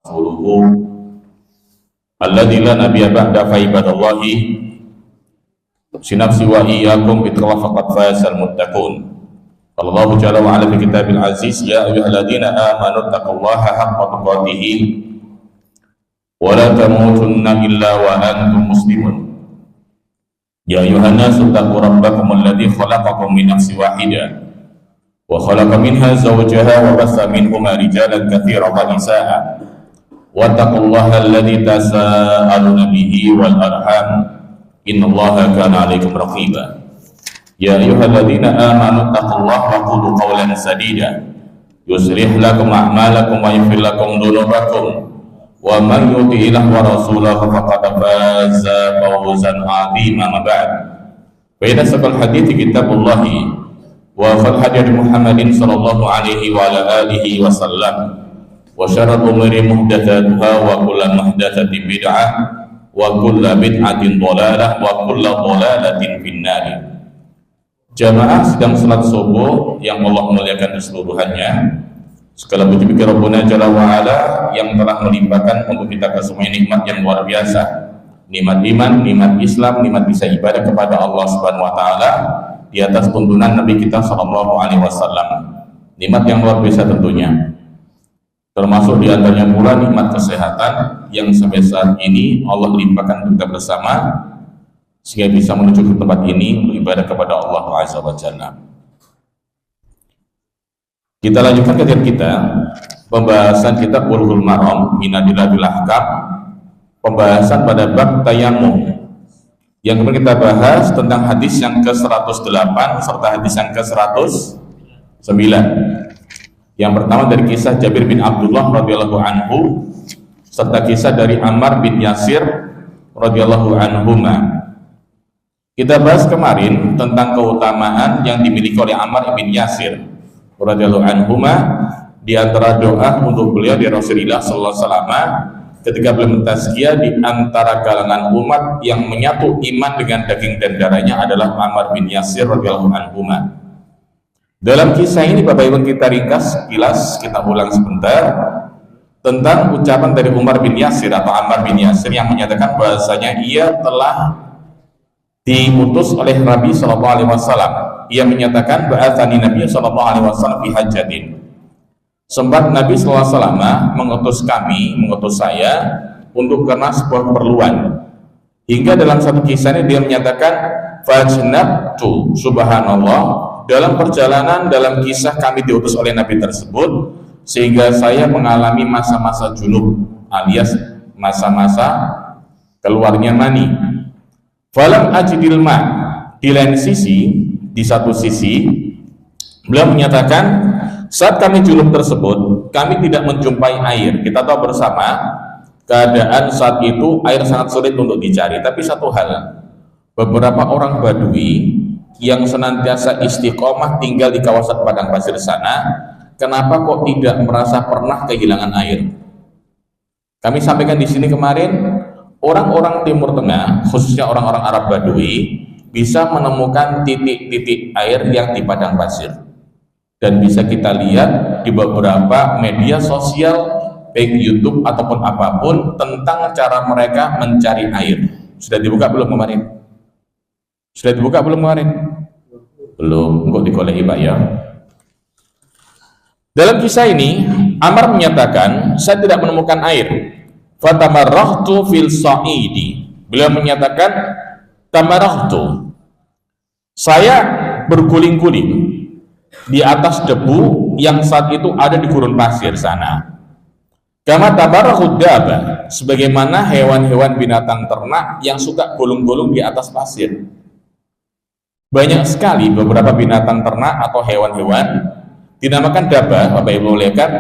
rasuluhu alladzi la nabiyya ba'da fa ibadallahi sinafsi wa iyyakum bittaqwa faqad fazal muttaqun. Allah Jalla wa ala fi kitabil aziz, ya ayyuhalladzina amanu taqullaha haqqa tuqatih wa la tamutunna illa wa antum muslimun. Ya ayyuhan nasu taqu rabbakum alladzi khalaqakum min nafsin wahidah wa khalaqa minha zawjaha wa bassa minhuma rijalan katsiran wa nisaa'a wattaqullaha alladzi tasaaluna bihi wal arham innallaha kana 'alaikum raqiba. Ya ayyuhalladzina amanu taqullaha wa qulu qawlan sadida yuslih lakum a'malakum wa yaghfir lakum dhunubakum wa man yuti'illah wa rasulahu faqad faza fawzan 'azima. Ma ba'd, fa inna asdaqal hadithi kitabullahi wa khairal hadi Muhammadin sallallahu alaihi wa ala alihi wa sallam wa syarrul umuri muhdatsatuha wa kullu muhdatsatin bid'ah wa kullu bid'atin dhalalah wa kullu dhalalatin finnar. Jamaah sedang salat subuh yang Allah muliakan keseluruhannya, segala puji bagi Rabbuna Jalla wa Ala yang telah melimpahkan untuk kita kesemua nikmat yang luar biasa, nikmat iman, nikmat Islam, nikmat bisa ibadah kepada Allah Subhanahu wa taala di atas tuntunan Nabi kita sallallahu alaihi wasallam. Nikmat yang luar biasa tentunya. Termasuk di antaranya pula nikmat kesehatan yang sampai saat ini Allah limpahkan untuk kita bersama sehingga bisa menuju ke tempat ini untuk ibadah kepada Allah Azza wa Jalla. Kita lanjutkan kajian kita, pembahasan kitab Bulughul Maram min Adillatil Ahkam, pembahasan pada bab tayammum. Yang kemudian kita bahas tentang hadis yang ke-108 serta hadis yang ke-109. Yang pertama dari kisah Jabir bin Abdullah radhiyallahu anhu serta kisah dari Ammar bin Yasir radhiyallahu anhuma. Kita bahas kemarin tentang keutamaan yang dimiliki oleh Ammar bin Yasir radhiyallahu anhuma, di antara doa untuk beliau di Rasulullah sallallahu alaihi wasallam ketika beliau mentazkiyah di antara kalangan umat yang menyatu iman dengan daging dan darahnya adalah Ammar bin Yasir radhiyallahu anhuma. Dalam kisah ini Bapak Ibu kita ringkas sekilas, kita ulang sebentar tentang ucapan dari Umar bin Yasir atau Ammar bin Yasir yang menyatakan bahasanya ia telah diutus oleh Nabi sallallahu alaihi wasallam. Ia menyatakan ba'atsani Nabi sallallahu alaihi wasallam fi hajatin. Sempat Nabi sallallahu alaihi wasallam mengutus saya untuk karena sebuah keperluan. Hingga dalam satu kisah ini dia menyatakan fajnabtu, subhanallah, dalam perjalanan dalam kisah kami diutus oleh Nabi tersebut sehingga saya mengalami masa-masa junub alias masa-masa keluarnya mani. Falam ajidil ma, di lain sisi, di satu sisi beliau menyatakan saat kami junub tersebut kami tidak menjumpai air. Kita tahu bersama keadaan saat itu air sangat sulit untuk dicari. Tapi satu hal, beberapa orang Badui yang senantiasa istiqomah tinggal di kawasan padang pasir sana, kenapa kok tidak merasa pernah kehilangan air? Kami sampaikan di sini kemarin, orang-orang Timur Tengah, khususnya orang-orang Arab Badui, bisa menemukan titik-titik air yang di padang pasir. Dan bisa kita lihat di beberapa media sosial, baik YouTube ataupun apapun, tentang cara mereka mencari air. Sudah dibuka belum kemarin? Sudah dibuka belum kemarin? Belum, kok dikolehi Pak ya. Dalam kisah ini, Ammar menyatakan, saya tidak menemukan air. Fatamarrahtu fil sa'idi. Beliau menyatakan tamarrahtu, saya berguling-guling di atas debu yang saat itu ada di gurun pasir sana. Kama tamarrahu daba, sebagaimana hewan-hewan binatang ternak yang suka gulung-gulung di atas pasir. Banyak sekali beberapa binatang ternak atau hewan-hewan dinamakan daba, Bapak Ibu lihat,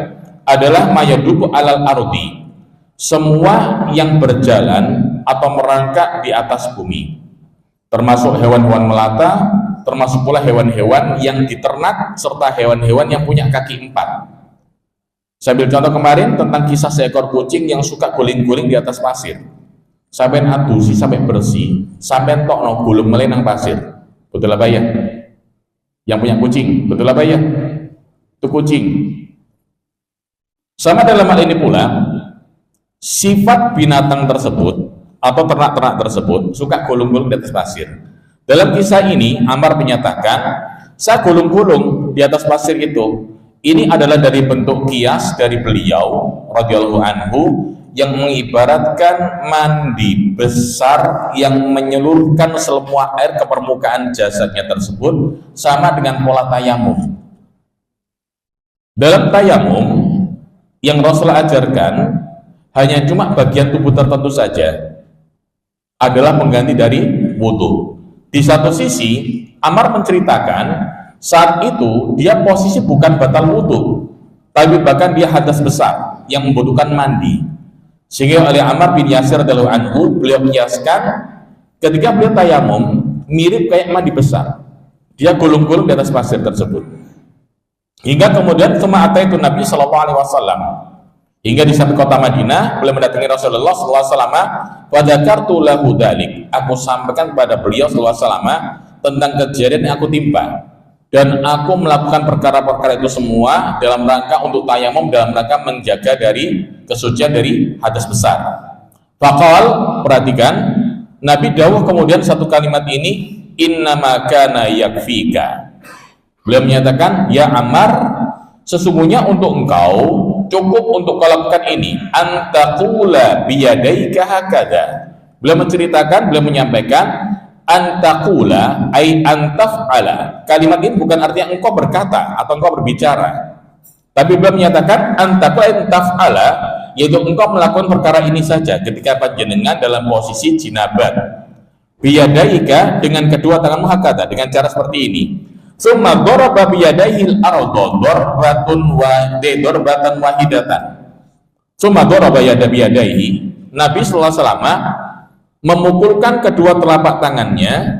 adalah mayadubu alal ardi, semua yang berjalan atau merangkak di atas bumi, termasuk hewan-hewan melata, termasuk pula hewan-hewan yang diternak, serta hewan-hewan yang punya kaki 4. Saya ambil contoh kemarin tentang kisah seekor kucing yang suka guling-guling di atas pasir, sampai adusi, sampai bersih, sampai tokno gulung melenang pasir. Betul apa ya? Yang punya kucing, betul apa ya? Itu kucing. Sama dalam hal ini pula, sifat binatang tersebut atau ternak-ternak tersebut suka gulung-gulung di atas pasir. Dalam kisah ini Ammar menyatakan, saya gulung-gulung di atas pasir itu, ini adalah dari bentuk kias dari beliau radhiyallahu anhu yang mengibaratkan mandi besar yang menyeluruhkan semua air ke permukaan jasadnya tersebut, sama dengan pola tayamum. Dalam tayamum yang Rasulullah ajarkan hanya cuma bagian tubuh tertentu saja adalah pengganti dari wudhu. Di satu sisi Ammar menceritakan saat itu dia posisi bukan batal wudhu, tapi bahkan dia hadas besar yang membutuhkan mandi. Sehingga oleh Ammar bin Yasir radhiyallahu anhu beliau kiaskan ketika beliau tayamum mirip kayak mandi besar. Dia gulung-gulung di atas pasir tersebut. Hingga kemudian summa ataitu Nabi sallallahu alaihi wasallam. Hingga di satu kota Madinah beliau mendatangi Rasulullah sallallahu alaihi wasallam, wa dzakartu lahu dzalik. Aku sampaikan kepada beliau sallallahu alaihi wasallam tentang kejadian yang aku timpa, dan aku melakukan perkara-perkara itu semua dalam rangka untuk tayamum, dalam rangka menjaga dari kesucian dari hadas besar. Faqal, perhatikan, Nabi dawuh kemudian satu kalimat ini, innama kana yakfika. Beliau menyatakan, ya Ammar, sesungguhnya untuk engkau cukup untuk kau lakukan ini, antaqula biyadaika hakada. Beliau menceritakan, beliau menyampaikan antakula ay antaf'ala. Kalimat ini bukan artinya engkau berkata atau engkau berbicara, tapi beliau menyatakan antakula antaf'ala, yaitu engkau melakukan perkara ini saja ketika panjenengan dalam posisi jinabat, biyadaika, dengan kedua tanganmu hakata, dengan cara seperti ini. Summa daraba biyadaihi al-ardha darbatan wahidatan. Summa daraba biyadaihi, Nabi sallallahu alaihi wasallam memukulkan kedua telapak tangannya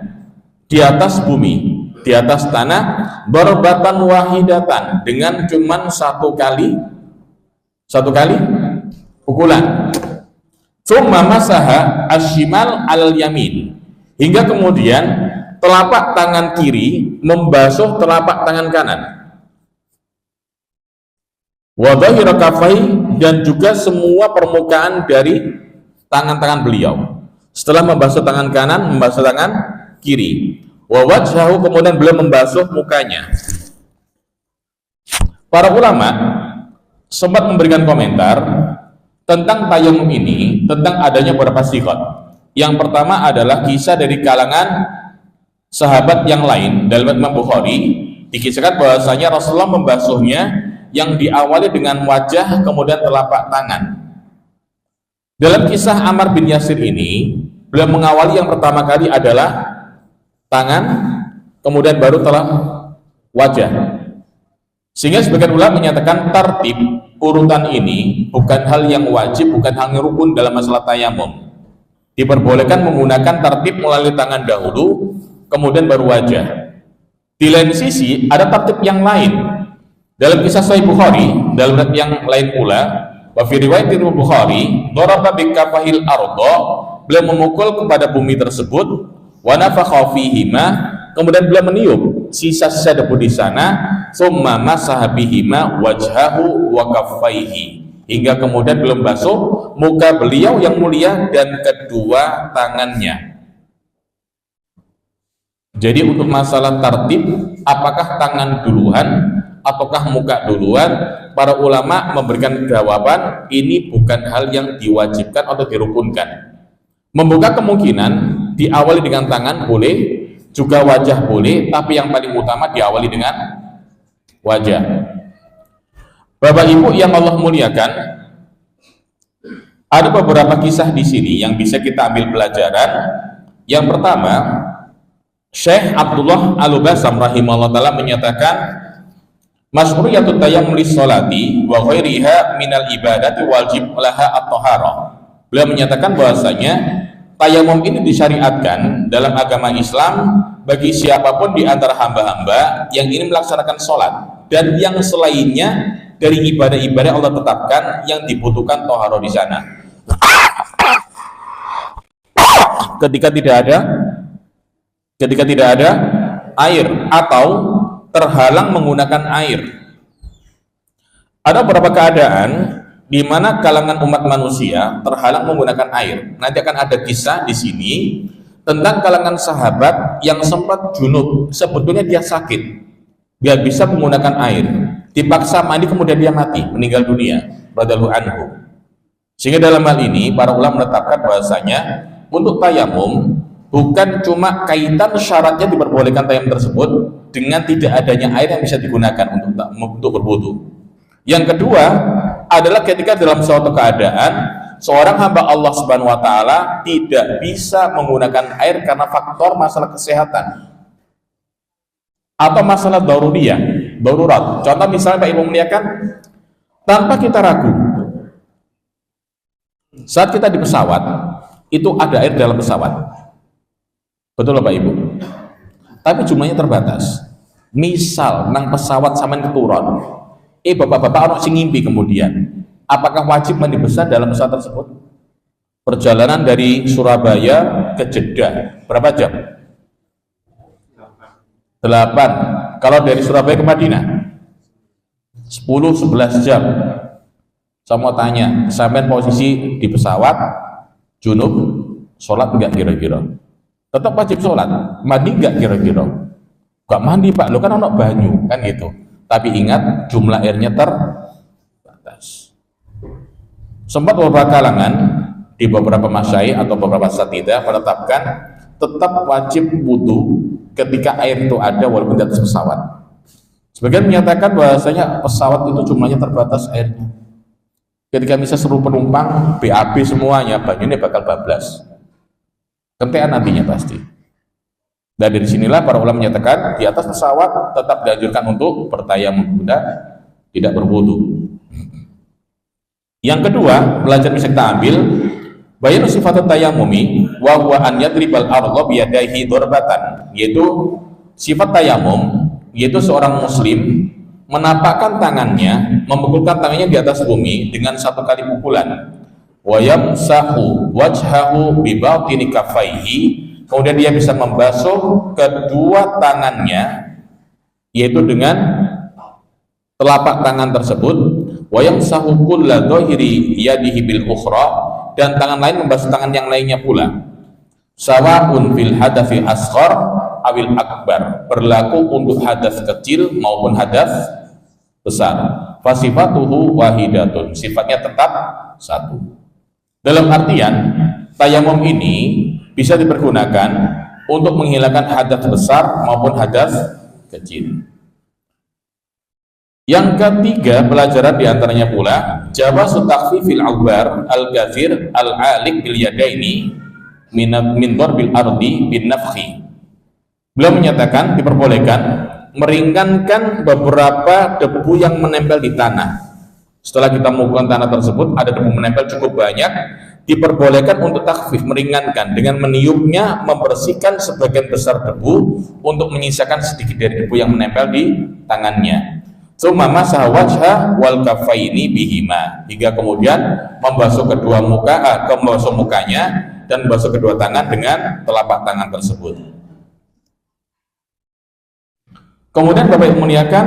di atas bumi, di atas tanah, darbatan wahidatan, dengan cuman satu kali pukulan. Summa masaha ashimal al yamin, hingga kemudian telapak tangan kiri membasuh telapak tangan kanan. Wa dhahira kaffai, dan juga semua permukaan dari tangan-tangan beliau. Setelah membasuh tangan kanan, membasuh tangan kiri. Wa wajhahu, kemudian beliau membasuh mukanya. Para ulama sempat memberikan komentar tentang tayamum ini, tentang adanya beberapa sifat. Yang pertama adalah kisah dari kalangan sahabat yang lain. Dalam Imam Bukhari dikisahkan bahwasanya Rasulullah membasuhnya yang diawali dengan wajah kemudian telapak tangan. Dalam kisah Ammar bin Yasir ini, beliau mengawali yang pertama kali adalah tangan, kemudian baru telah wajah. Sehingga sebagian ulama menyatakan tartib urutan ini bukan hal yang wajib, bukan hal yang rukun dalam masalah tayamum. Diperbolehkan menggunakan tartib melalui tangan dahulu, kemudian baru wajah. Di lain sisi ada tartib yang lain. Dalam kisah Sahih Bukhari, dalam riwayat yang lain pula, wa fi riwayat Bukhari, daraba bi kafahil ardha, beliau memukul kepada bumi tersebut, wa nafakha fihima, kemudian beliau meniup sisa-sisa debu di sana, summa masaha bihima wajhahu wa kaffaihi, hingga kemudian beliau basuh muka beliau yang mulia dan kedua tangannya. Jadi untuk masalah tartib, apakah tangan duluan ataukah muka duluan, para ulama memberikan jawaban ini bukan hal yang diwajibkan atau dirukunkan. Membuka kemungkinan diawali dengan tangan boleh, juga wajah boleh, tapi yang paling utama diawali dengan wajah. Bapak Ibu yang Allah muliakan, ada beberapa kisah di sini yang bisa kita ambil pelajaran. Yang pertama, Syekh Abdullah Al-Basam rahimahullah ta'ala menyatakan, masyhuriyatut tayammum lis-sholati wa ghairiha minal ibadati wajib laha at-taharah. Beliau menyatakan bahwasanya tayamum ini disyariatkan dalam agama Islam bagi siapapun di antara hamba-hamba yang ingin melaksanakan sholat dan yang selainnya dari ibadah-ibadah Allah tetapkan yang dibutuhkan taharah di sana. Ketika tidak ada air atau terhalang menggunakan air. Ada beberapa keadaan di mana kalangan umat manusia terhalang menggunakan air. Nanti akan ada kisah di sini tentang kalangan sahabat yang sempat junub, sebetulnya dia sakit, dia bisa menggunakan air, dipaksa mandi kemudian dia mati, meninggal dunia, radhiyallahu anhu. Sehingga dalam hal ini para ulama menetapkan bahwasanya untuk tayamum bukan cuma kaitan syaratnya diperbolehkan tayamum tersebut dengan tidak adanya air yang bisa digunakan untuk berwudu. Yang kedua adalah ketika dalam suatu keadaan seorang hamba Allah Subhanahu wa taala tidak bisa menggunakan air karena faktor masalah kesehatan atau masalah darurat. Contoh misalnya Pak Ibu muliakan, tanpa kita ragu, saat kita di pesawat itu ada air dalam pesawat, betul Pak Ibu, tapi jumlahnya terbatas. Misal nang pesawat sampean keturun, bapak-bapak orang sing ngimpi kemudian, apakah wajib mandi besar dalam pesawat tersebut? Perjalanan dari Surabaya ke Jeddah berapa jam? 8. Kalau dari Surabaya ke Madinah 10-11 jam. Saya mau tanya, sampai posisi di pesawat junub, sholat enggak kira-kira? Tetap wajib sholat, mandi enggak kira-kira? Enggak mandi Pak, lo kan anak banyu kan gitu. Tapi ingat jumlah airnya terbatas. Sempat beberapa kalangan di beberapa masyayikh atau beberapa asatidzah menetapkan tetap wajib wudu ketika air itu ada walaupun di atas pesawat. Sebagian menyatakan bahwasanya pesawat itu jumlahnya terbatas airnya. Ketika bisa seluruh penumpang BAB semuanya, banyunya bakal bablas. Kentean nantinya pasti. Dan dari sinilah para ulama menyatakan di atas pesawat tetap dianjurkan untuk bertayamum, tidak berwudu. Yang kedua, pelajaran bisa kita ambil bayanu sifatut tayammumi wa huwa an yadribal ardha bi yadayhi darbatan, yaitu sifat tayamum yaitu seorang muslim menapakkan tangannya, memukulkan tangannya di atas bumi dengan satu kali pukulan. Wa yamsahu wajhahu bi batini kaffaihi, kemudian dia bisa membasuh kedua tangannya yaitu dengan telapak tangan tersebut. Wa yamsahu kulla dhahiri yadihi bil ukhra, dan tangan lain membasuh tangan yang lainnya pula. Sawaun fil hadafi asghar awil akbar, berlaku untuk hadas kecil maupun hadas besar. Fasifatuhu wahidatun, sifatnya tetap satu. Dalam artian tayamum ini bisa dipergunakan untuk menghilangkan hadas besar maupun hadas kecil. Yang ketiga, pelajaran diantaranya pula jawazu takhfifil awbar al-kathir al-alik bil yadaini min darbil ardi bin nafkhi. Beliau menyatakan diperbolehkan meringankan beberapa debu yang menempel di tanah. Setelah kita mengukur tanah tersebut ada debu menempel cukup banyak, diperbolehkan untuk takhfif, meringankan dengan meniupnya, membersihkan sebagian besar debu untuk menyisakan sedikit dari debu yang menempel di tangannya. Tsumma masaha wajha wal kaffaini bihima, hingga kemudian membasuh kedua membasuh mukanya dan membasuh kedua tangan dengan telapak tangan tersebut. Kemudian Bapak Ibu muliakan,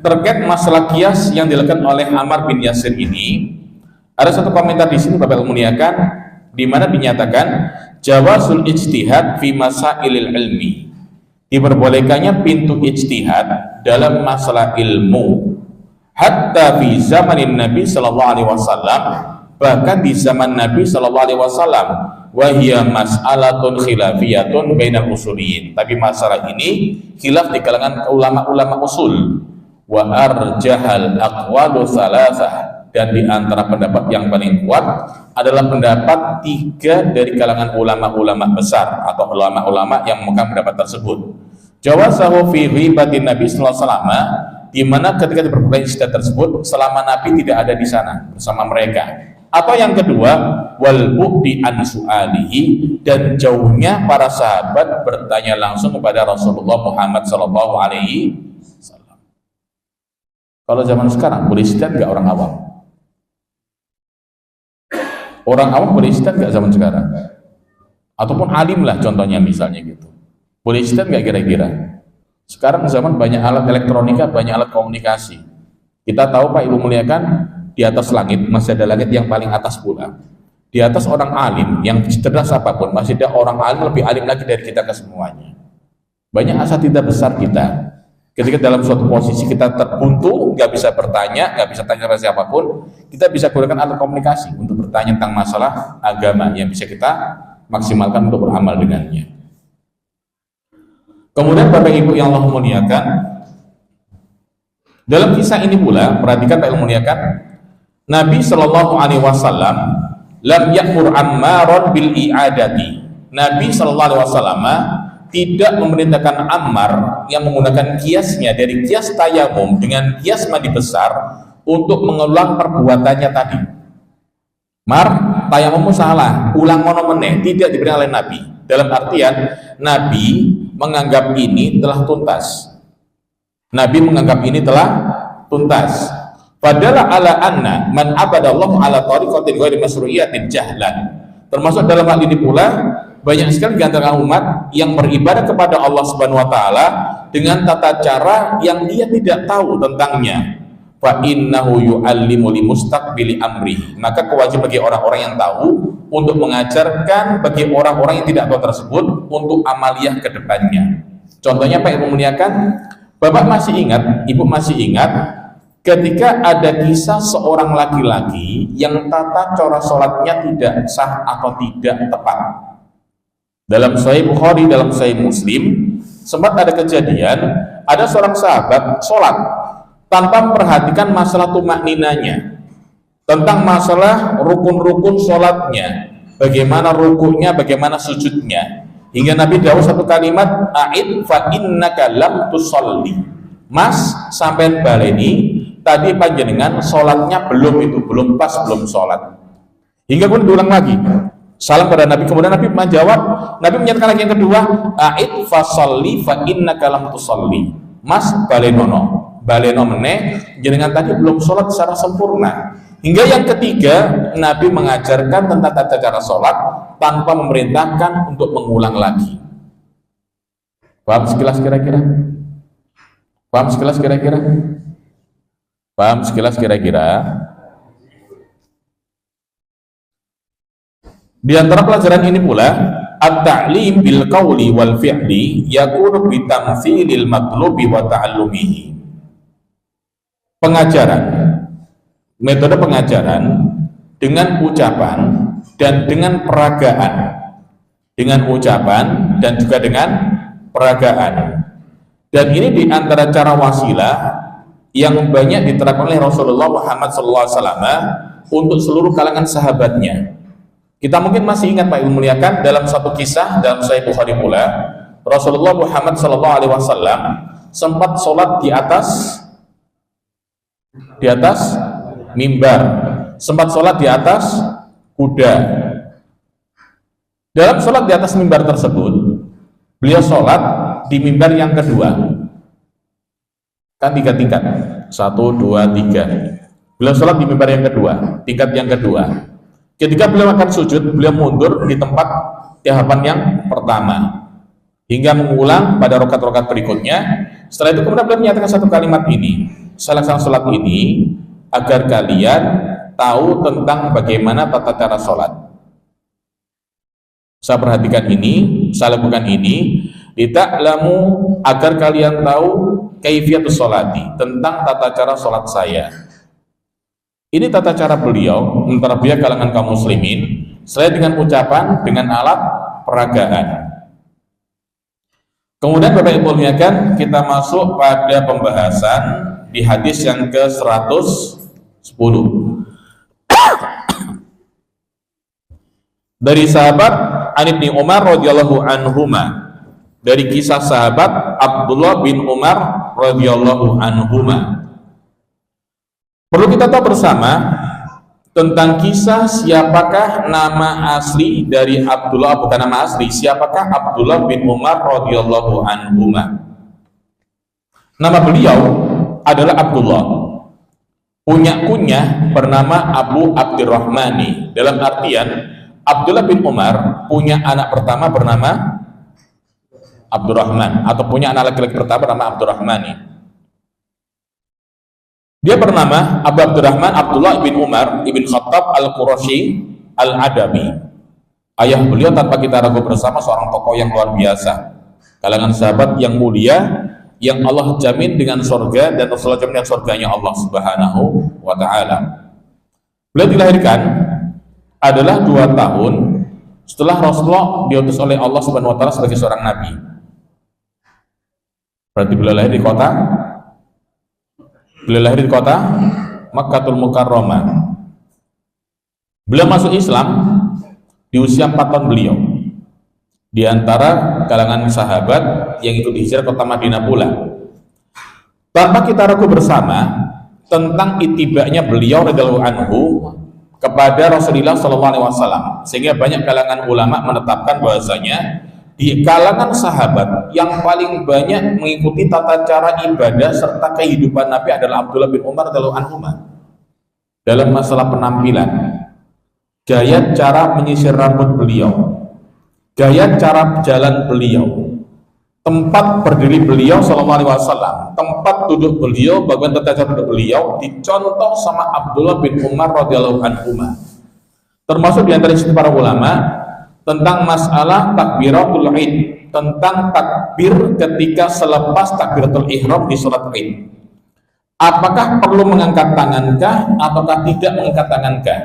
terkait masalah kias yang dilakukan oleh Ammar bin Yasir ini, ada satu komentar di sini Bapak Ibu muliakan, di mana dinyatakan jawazul ijtihad fi masailil ilmi, diperbolehkannya pintu ijtihad dalam masalah ilmu, hatta fi zamanin Nabi sallallahu alaihi wasallam, bahkan di zaman Nabi sallallahu alaihi wasallam, wa hiya mas'alatun khilafiyatun bainal usuliyin, tapi masalah ini khilaf di kalangan ulama-ulama usul. Wa arjahal aqwalu thalathah, dan di antara pendapat yang paling kuat adalah pendapat 3 dari kalangan ulama-ulama besar atau ulama-ulama yang memegang pendapat tersebut. Jawazahu fi ghibatin Nabi sallallahu alaihi wasallam, di mana ketika diperbolehkan ijtihad tersebut selama Nabi tidak ada di sana bersama mereka. Atau yang kedua, wal bu'di an su'alihi, dan jauhnya para sahabat bertanya langsung kepada Rasulullah Muhammad sallallahu alaihi wasallam. Kalau zaman sekarang boleh ijtihad enggak orang awam? Orang awam boleh ijtihad enggak zaman sekarang? Ataupun alim lah contohnya misalnya gitu. Boleh ijtihad nggak kira-kira? Sekarang zaman banyak alat elektronika, banyak alat komunikasi. Kita tahu Pak Ibu muliakan, di atas langit masih ada langit yang paling atas pula. Di atas orang alim yang cerdas apapun, masih ada orang alim lebih alim lagi dari kita kesemuanya. Banyak asatidzah besar kita, ketika dalam suatu posisi kita terbuntu, nggak bisa bertanya, nggak bisa tanya kepada siapapun, kita bisa gunakan alat komunikasi untuk bertanya tentang masalah agama yang bisa kita maksimalkan untuk beramal dengannya. Kemudian Bapak Ibu yang Allah muliakan, dalam kisah ini pula, perhatikan Bapak Ibu muliakan, Nabi Shallallahu Alaihi Wasallam lam ya'mur Ammaron bil i'adati. Nabi Shallallahu Alaihi Wasallam tidak memerintahkan Ammar yang menggunakan kiasnya dari kias tayamum dengan kias mandi besar untuk mengulang perbuatannya tadi. Mar, tayamummu salah, ulang mono meneh, tidak diberi oleh Nabi. Dalam artian Nabi menganggap ini telah tuntas. Nabi menganggap ini telah tuntas. Padahal ala anna man abadallahu ala tariqatin ghairi masru'iyatin jahlan. Termasuk dalam hal ini pula banyak sekali di antara umat yang beribadah kepada Allah Subhanahu wa taala dengan tata cara yang dia tidak tahu tentangnya. Fa innahu yu'allimu limustaqbili amri. Maka kewajiban bagi orang-orang yang tahu untuk mengajarkan bagi orang-orang yang tidak tahu tersebut untuk amaliyah ke depannya. Contohnya Pak Ibu muliakan, Bapak masih ingat, Ibu masih ingat ketika ada kisah seorang laki-laki yang tata cara sholatnya tidak sah atau tidak tepat. Dalam Sahih Bukhari, dalam Sahih Muslim, sempat ada kejadian, ada seorang sahabat sholat tanpa memperhatikan masalah tumakninanya, tentang masalah rukun-rukun sholatnya, bagaimana rukunya, bagaimana sujudnya, hingga Nabi dawuh satu kalimat, a'id fa innaka lam tusolli. Mas, sampean baleni tadi panjenengan sholatnya belum pas, belum sholat. Hingga pun diulang lagi, salam pada Nabi. Kemudian Nabi menjawab, Nabi menyatakan lagi yang kedua, a'id fa sholli fa innaka lam tusolli. Mas, baleno meneh, jenengan tadi belum sholat secara sempurna. Hingga yang ketiga, Nabi mengajarkan tentang tata cara sholat tanpa memerintahkan untuk mengulang lagi. Paham sekilas kira-kira? Paham sekilas kira-kira? Paham sekilas kira-kira? Di antara pelajaran ini pula, at-ta'lim bil qawli wal fi'li yakunu bi tamtsilil matlubi wa ta'allumihi. Pengajaran, metode pengajaran dengan ucapan dan dengan peragaan, dengan ucapan dan juga dengan peragaan. Dan ini di antara cara wasilah yang banyak diterapkan oleh Rasulullah Muhammad SAW untuk seluruh kalangan sahabatnya. Kita mungkin masih ingat Pak Ibu muliakan, dalam satu kisah dalam Sahih Bukhari pula, Rasulullah Muhammad SAW sempat sholat di atas mimbar, sempat sholat di atas kuda. Dalam sholat di atas mimbar tersebut, beliau sholat di mimbar yang kedua, kan 3 tingkat, 1, 2, 3. Beliau sholat di mimbar yang kedua, tingkat yang kedua. Ketika beliau akan sujud, beliau mundur di tempat tahapan yang pertama hingga mengulang pada rokat-rokat berikutnya. Setelah itu kemudian beliau menyatakan satu kalimat ini, salah satu sholat ini agar kalian tahu tentang bagaimana tata cara sholat. Saya perhatikan ini, saya lakukan ini, lita'lamu, agar kalian tahu kaifiyatus sholati, tentang tata cara sholat saya. Ini tata cara beliau menterbiah kalangan kaum muslimin, selain dengan ucapan, dengan alat peragaan. Kemudian Bapak Ibu muliakan, kita masuk pada pembahasan di hadis yang ke-110. Dari sahabat An Ibni Umar radhiyallahu anhuma, dari kisah sahabat Abdullah bin Umar radhiyallahu anhuma. Perlu kita tahu bersama tentang kisah siapakah nama asli dari Abdullah, bukan nama asli, siapakah Abdullah bin Umar radhiyallahu anhuma. Nama beliau adalah Abdullah, punya kunyah bernama Abu Abdurrahmani. Dalam artian Abdullah bin Umar punya anak pertama bernama Abdurrahman, atau punya anak laki-laki pertama bernama Abdurrahmani. Dia bernama Abu Abdurrahman Abdullah bin Umar ibn Khattab al-Qurashi al-Adawi. Ayah beliau tanpa kita ragu bersama seorang tokoh yang luar biasa, kalangan sahabat yang mulia, yang Allah jamin dengan surga dan Rasulullah jamin dengan surganya Allah Subhanahu wa ta'ala. Beliau dilahirkan adalah 2 tahun setelah Rasulullah diutus oleh Allah Subhanahu wa ta'ala sebagai seorang nabi. Berarti beliau lahir di kota Makkatul Mukarramah. Beliau masuk Islam di usia 4 tahun beliau, di antara kalangan sahabat yang ikut hijrah kota Madinah pula. Tanpa kita ragu bersama tentang itibanya beliau radhiyallahu anhu kepada Rasulullah SAW, sehingga banyak kalangan ulama menetapkan bahwasanya di kalangan sahabat yang paling banyak mengikuti tata cara ibadah serta kehidupan Nabi adalah Abdullah bin Umar radhiyallahu anhu. Dalam masalah penampilan, gaya cara menyisir rambut beliau, gaya cara jalan beliau, tempat berdiri beliau sallallahu alaihi wasallam, tempat duduk beliau, bagian tata cara duduk beliau dicontoh sama Abdullah bin Umar radhiyallahu anhu. Termasuk di antara para ulama tentang masalah takbiratul Id, tentang takbir ketika selepas takbiratul ihram di salat Id. Apakah perlu mengangkat tangankah ataukah tidak mengangkat tangankah?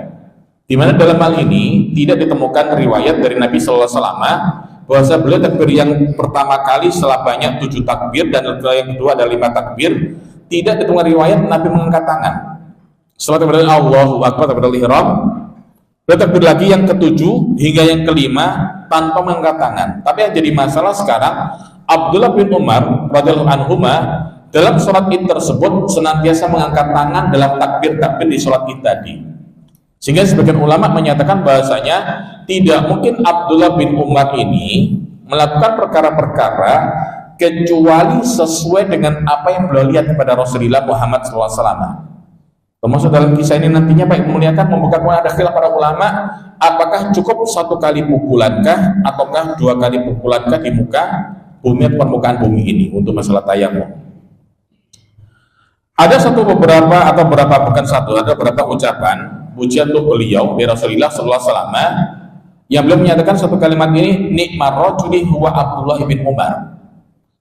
Di mana dalam hal ini tidak ditemukan riwayat dari Nabi sallallahu alaihi wasallam bahwa beliau takbir yang pertama kali setelah banyak 7 takbir dan yang kedua ada 5 takbir, tidak ditemukan riwayat Nabi mengangkat tangan. Setelah takbir Allahu Akbar, takbiratul ihram, takbir lagi yang ke-7 hingga yang ke-5 tanpa mengangkat tangan. Tapi yang jadi masalah sekarang, Abdullah bin Umar radhiyallahu anhu dalam sholat Id tersebut senantiasa mengangkat tangan dalam takbir-takbir di sholat Id tadi. Sehingga sebagian ulama menyatakan bahasanya tidak mungkin Abdullah bin Umar ini melakukan perkara-perkara kecuali sesuai dengan apa yang beliau lihat kepada Rasulullah Muhammad SAW. Termasuk dalam kisah ini nantinya Pak Muliakan membuka ada khilaf para ulama, apakah cukup 1 kali pukulankah ataukah 2 kali pukulankah di muka bumi atau permukaan bumi ini untuk masalah tayamum. Ada beberapa ucapan pujian untuk beliau di Rasulullah SAW yang beliau menyatakan satu kalimat ini, nikmar rajuli huwa Abdullah bin Umar.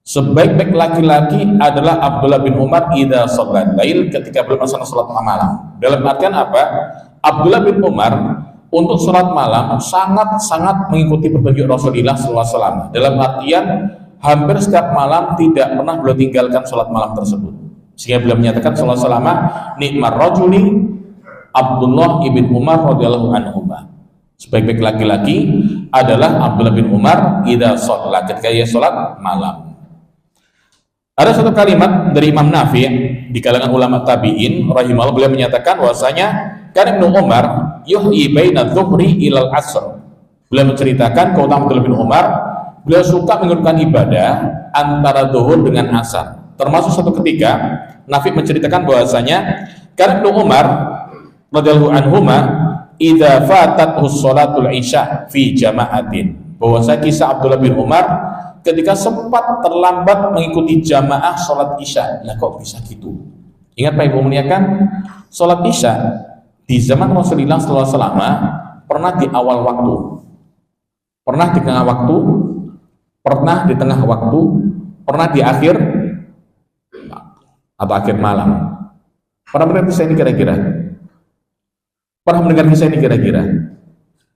Sebaik-baik laki-laki adalah Abdullah bin Umar idza shalat lail, ketika beliau melaksanakan salat malam. Dalam artian apa? Abdullah bin Umar untuk salat malam sangat-sangat mengikuti petunjuk Rasulullah SAW. Dalam artian hampir setiap malam tidak pernah beliau tinggalkan salat malam tersebut. Sehingga beliau menyatakan sallallahu alaihi wasallam, nikmar rajuli Abdullah ibn Umar radhiyallahu anhu. Sebaik-baik laki-laki adalah Abdullah bin Umar idza shalat, ketika ia salat malam. Ada satu kalimat dari Imam Nafi' di kalangan ulama tabi'in rahimahullah, beliau menyatakan bahwasanya kan Ibnu Umar yuhyi baina dhuhri ilal asr. Beliau menceritakan keutamaan Abdullah bin Umar, beliau suka menggunakan ibadah antara zuhur dengan asar. Termasuk satu ketika Nafi' menceritakan bahwasanya kan Ibnu Umar radhiyallahu anhuma idza fatathu sholatul isya fi jama'atin, bahwasanya kisah Abdullah bin Umar ketika sempat terlambat mengikuti jamaah sholat isya. Lah kok bisa gitu? Ingat Pak Ibu muliakan, sholat isya di zaman Rasulullah SAW pernah di awal waktu, pernah di tengah waktu, pernah di tengah waktu, pernah di akhir atau akhir malam. Pernah mendengar kisah ini kira-kira? Pernah mendengar kisah ini kira-kira?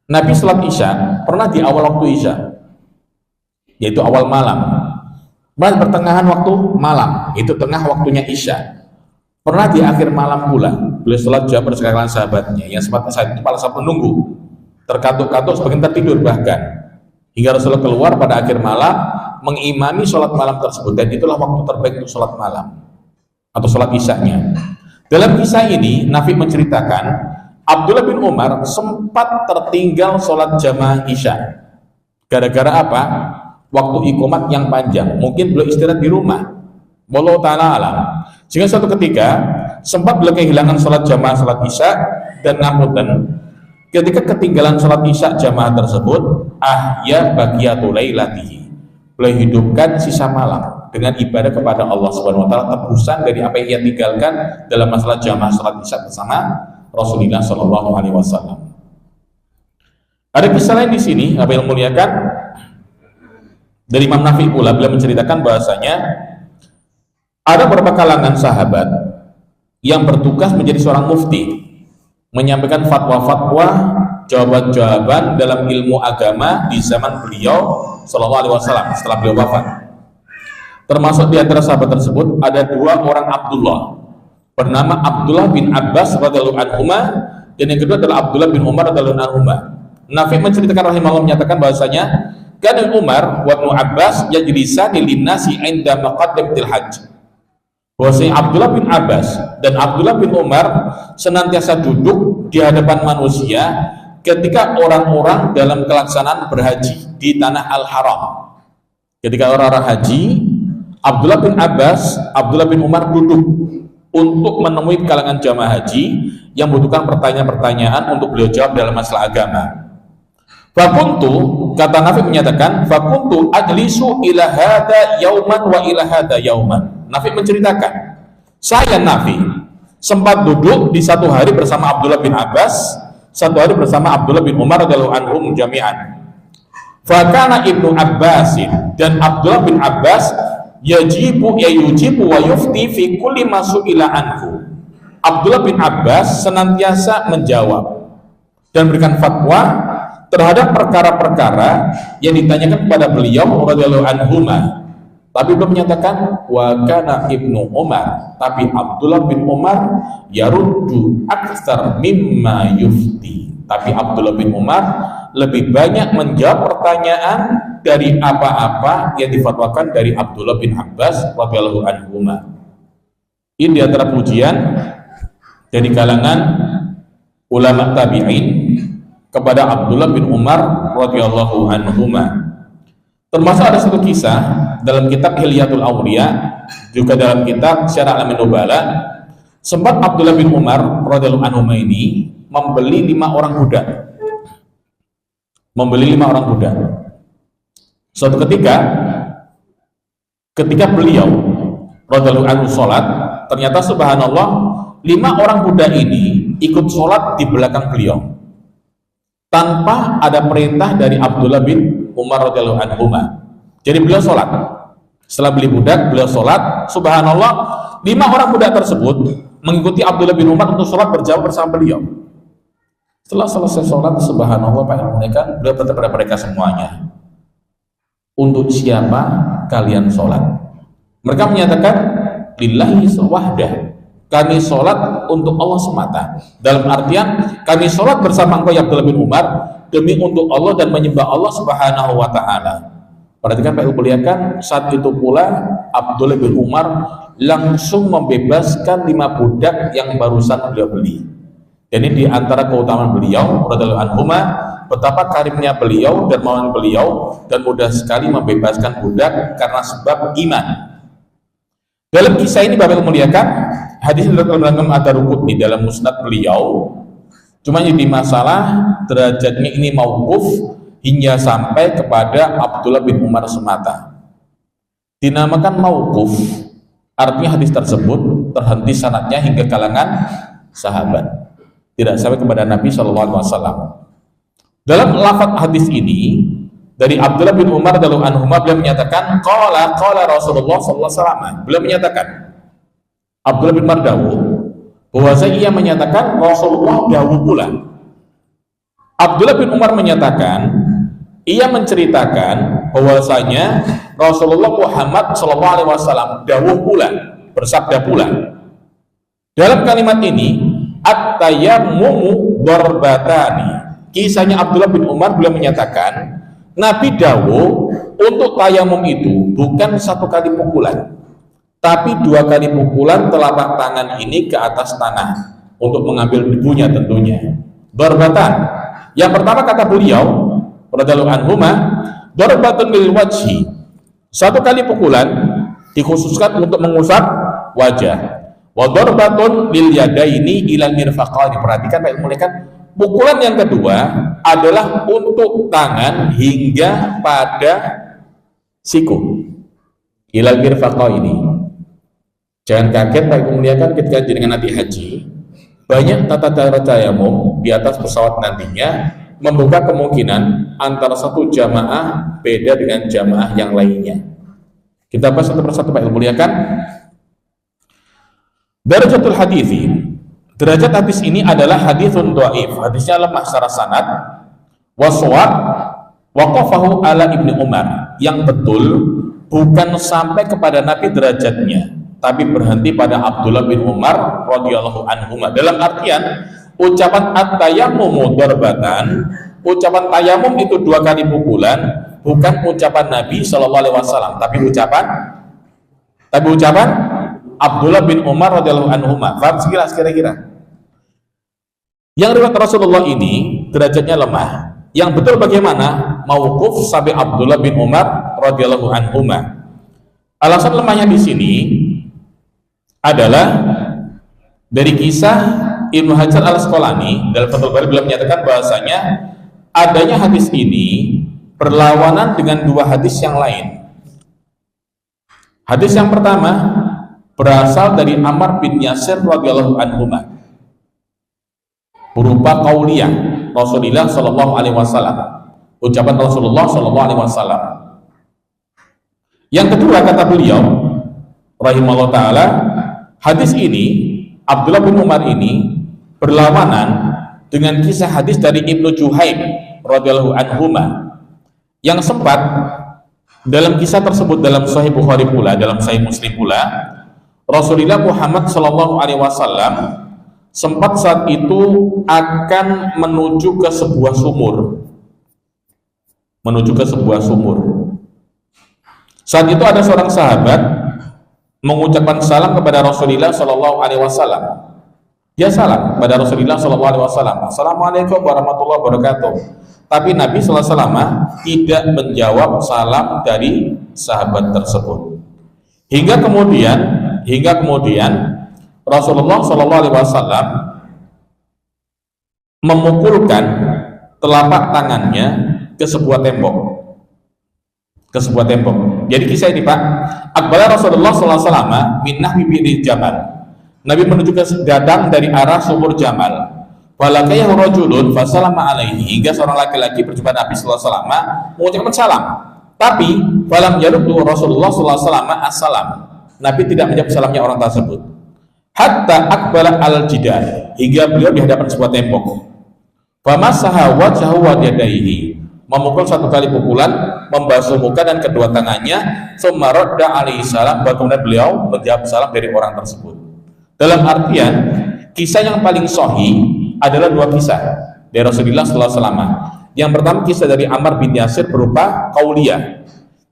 Nabi sholat isya pernah di awal waktu isya, yaitu awal malam. Pernah pertengahan waktu malam, itu tengah waktunya isya. Pernah di akhir malam pula, beliau sholat jam bersama sahabatnya yang sempat saat itu pada saat menunggu, terkatuk-katuk sebagian tertidur bahkan, hingga Rasulullah keluar pada akhir malam mengimami sholat malam tersebut, dan itulah waktu terbaik untuk sholat malam atau sholat isyanya. Dalam kisah ini Nafi menceritakan Abdullah bin Umar sempat tertinggal sholat jamaah isya. Gara-gara apa? Waktu iqamat yang panjang, mungkin beliau istirahat di rumah, wallahu ta'ala alam. Sehingga suatu ketika sempat beliau kehilangan sholat jamaah sholat isya, dan ngapunten ketika ketinggalan sholat isya jamaah tersebut, ahya baqiyatul lailatihi, beliau hidupkan sisa malam. dengan ibadah kepada Allah Subhanahu wa taala, tebusan dari apa yang ia tinggalkan dalam masalah jamaah salat Isya bersama Rasulullah sallallahu alaihi wasallam. Ada kisah lain di sini, apa yang muliakan, dari Imam Nafi pula, beliau menceritakan bahasanya ada beberapa kalangan sahabat yang bertugas menjadi seorang mufti, menyampaikan fatwa-fatwa, jawaban-jawaban dalam ilmu agama di zaman beliau sallallahu alaihi wasallam setelah beliau wafat. Termasuk di antara sahabat tersebut ada dua orang Abdullah, bernama Abdullah bin Abbas radhiyallahu anhuma, dan yang kedua adalah Abdullah bin Umar radhiyallahu anhuma. Nafi menceritakan rahimahullah, menyatakan bahasanya kana Umar wa Ibnu Abbas yajlisani linnasi 'inda maqaddimatil hajj. Bahwasanya Abdullah bin Abbas dan Abdullah bin Umar senantiasa duduk di hadapan manusia ketika orang-orang dalam pelaksanaan berhaji di tanah Al-Haram. Ketika orang-orang haji, Abdullah bin Abbas, Abdullah bin Umar duduk untuk menemui kalangan jamaah haji yang membutuhkan pertanyaan-pertanyaan untuk beliau jawab dalam masalah agama. Fakuntu, kata Nafi menyatakan, fakuntu ajlisu ila hada yauman wa ila hada yauman. Nafi menceritakan, saya Nafi sempat duduk di satu hari bersama Abdullah bin Abbas, satu hari bersama Abdullah bin Umar radhiyallahu anhum jami'an. Fakana Ibnu Abbasin, dan Abdullah bin Abbas yujibu wa yufti fi kulli ma su'ila anhu. Abdullah bin Abbas senantiasa menjawab dan berikan fatwa terhadap perkara-perkara yang ditanyakan kepada beliau radhiyallahu anhuma. Tapi belum menyatakan wa kana Ibnu Umar, tapi Abdullah bin Umar yaruddu aktsar mimma yufti. Tapi Abdullah bin Umar lebih banyak menjawab pertanyaan dari apa-apa yang difatwakan dari Abdullah bin Abbas radhiyallahu anhuma. Ini di antara pujian dari kalangan ulama tabi'in kepada Abdullah bin Umar radhiyallahu anhuma. Termasuk ada satu kisah dalam kitab Hilyatul Awliya, juga dalam kitab Syarah Alamin Nubala, sempat Abdullah bin Umar radhiyallahu anhuma ini membeli 5 orang budak. Suatu ketika beliau radhiyallahu anhu sholat, ternyata subhanallah 5 orang budak ini ikut sholat di belakang beliau tanpa ada perintah dari Abdullah bin Umar radhiyallahu anhu. Jadi beliau sholat, setelah beli budak beliau sholat, subhanallah 5 orang budak tersebut mengikuti Abdullah bin Umar untuk sholat berjamaah bersama beliau. Setelah selesai sholat, subhanallah beliau berkata kepada mereka semuanya, untuk siapa kalian sholat? Mereka menyatakan lillahi wahdah, kami sholat untuk Allah semata. Dalam artian kami sholat bersama engkau ya Abdullah bin Umar demi untuk Allah dan menyembah Allah subhanahu wa ta'ala. Perhatikan Pak Ibu muliakan, saat itu pula Abdullah bin Umar langsung membebaskan 5 budak yang barusan beliau beli. Dan ini diantara keutamaan beliau radhiyallahu anhu, betapa karimnya beliau dan mauan beliau, dan mudah sekali membebaskan budak karena sebab iman. Dalam kisah ini Bapak Ibu muliakan, hadis dalam Ad-Darqutni dalam musnad beliau, cuma jadi masalah derajatnya ini mauquf hingga sampai kepada Abdullah bin Umar semata. Dinamakan mauquf, artinya hadis tersebut terhenti sanadnya hingga kalangan sahabat, tidak sampai kepada Nabi SAW. Dalam lafaz hadis ini dari Abdullah bin Umar radhiyallahu anhu, beliau menyatakan qala Rasulullah sallallahu alaihi wasallam. Beliau menyatakan, Abdullah bin Umar dawuh bahwasanya ia menyatakan Rasulullah dawuh pula. Abdullah bin Umar menyatakan, ia menceritakan bahwasanya Rasulullah Muhammad sallallahu alaihi wasallam dawuh pula, bersabda pula. Dalam kalimat ini at-tayammumu darbatani. Kisahnya Abdullah bin Umar, beliau menyatakan Nabi dawuh untuk tayamum itu bukan 1 kali pukulan, tapi 2 kali pukulan telapak tangan ini ke atas tanah untuk mengambil debunya tentunya. Darbatan. Yang pertama kata beliau radhiyallahu anhu, darbatun lil wajhi. 1 kali pukulan dikhususkan untuk mengusap wajah. Wa darbatun lil yadaini ilal mirfaqani. Perhatikan Pak Ilmu, pukulan yang kedua adalah untuk tangan hingga pada siku. ilal mirfaqo ini. Jangan kaget Pak Ibu muliakan ketika jenengan nanti haji, banyak tata cara tayamum di atas pesawat nantinya membuka kemungkinan antara satu jamaah beda dengan jamaah yang lainnya. Kita bahas satu persatu Pak Ibu muliakan. Darajatul hadithi, derajat hadis ini adalah hadithun dhaif, hadisnya lemah secara sanad. Waswab waqafahu ala Ibni Umar, yang betul bukan sampai kepada Nabi derajatnya, tapi berhenti pada Abdullah bin Umar radhiyallahu anhu. Dalam artian ucapan at-tayammumu darbatan, ucapan tayamum itu 2 kali pukulan, bukan ucapan Nabi sallallahu alaihi wasallam, tapi ucapan Abdullah bin Umar radhiyallahu anhu. Paham sekilas kira-kira? Yang riwayat Rasulullah ini derajatnya lemah. Yang betul bagaimana? Mauquf sampai Abdullah bin Umar radhiyallahu anhu. Alasan lemahnya di sini adalah dari kisah Ibnu Hajar Al-Asqalani dalam Fathul Bari beliau menyatakan bahwasanya adanya hadis ini berlawanan dengan 2 hadis yang lain. Hadis yang pertama berasal dari Ammar bin Yasir radhiyallahu anhu berupa qauliyah Rasulullah sallallahu alaihi wasallam, ucapan Rasulullah sallallahu alaihi wasallam. Yang kedua kata beliau rahimahullah taala, hadis ini Abdullah bin Umar ini berlawanan dengan kisah hadis dari Ibnu Juhaim radhiyallahu anhu yang sempat dalam kisah tersebut dalam Sahih Bukhari pula, dalam Sahih Muslim pula, Rasulullah Muhammad sallallahu alaihi wasallam sempat saat itu akan menuju ke sebuah sumur. Saat itu ada seorang sahabat mengucapkan salam kepada Rasulullah sallallahu alaihi wasallam. Dia salam kepada Rasulullah sallallahu alaihi wasallam, "Assalamualaikum warahmatullahi wabarakatuh." Tapi Nabi sallallahu alaihi wasallam tidak menjawab salam dari sahabat tersebut. Hingga kemudian Rasulullah sallallahu alaihi wasallam memukulkan telapak tangannya ke sebuah tembok. Jadi kisah ini Pak, Aqbala Rasulullah sallallahu alaihi wasallam min nahwi bi'ri Jamal. Nabi menuju ke gadang dari arah sumur Jamal. Falaqayahu rajulun fasallama alaihi, hingga seorang laki-laki berjumpa Nabi sallallahu alaihi wasallam mengucapkan salam. Tapi falam yaruddu Rasulullah sallallahu alaihi wasallam assalam. Nabi tidak menjawab salamnya orang tersebut. Hatta aqbala al-jidar, hingga beliau di hadapan sebuah tembok. Famasaha wajhahu wa yadayhi, memukul 1 kali pukulan, membasuh muka dan kedua tangannya. Tsumma radda alaihi salam, kemudian beliau menjawab salam dari orang tersebut. Dalam artian kisah yang paling sahih adalah 2 kisah dari Rasulullah sallallahu alaihi wasallam. Yang pertama kisah dari Ammar bin Yasir berupa qauliyah.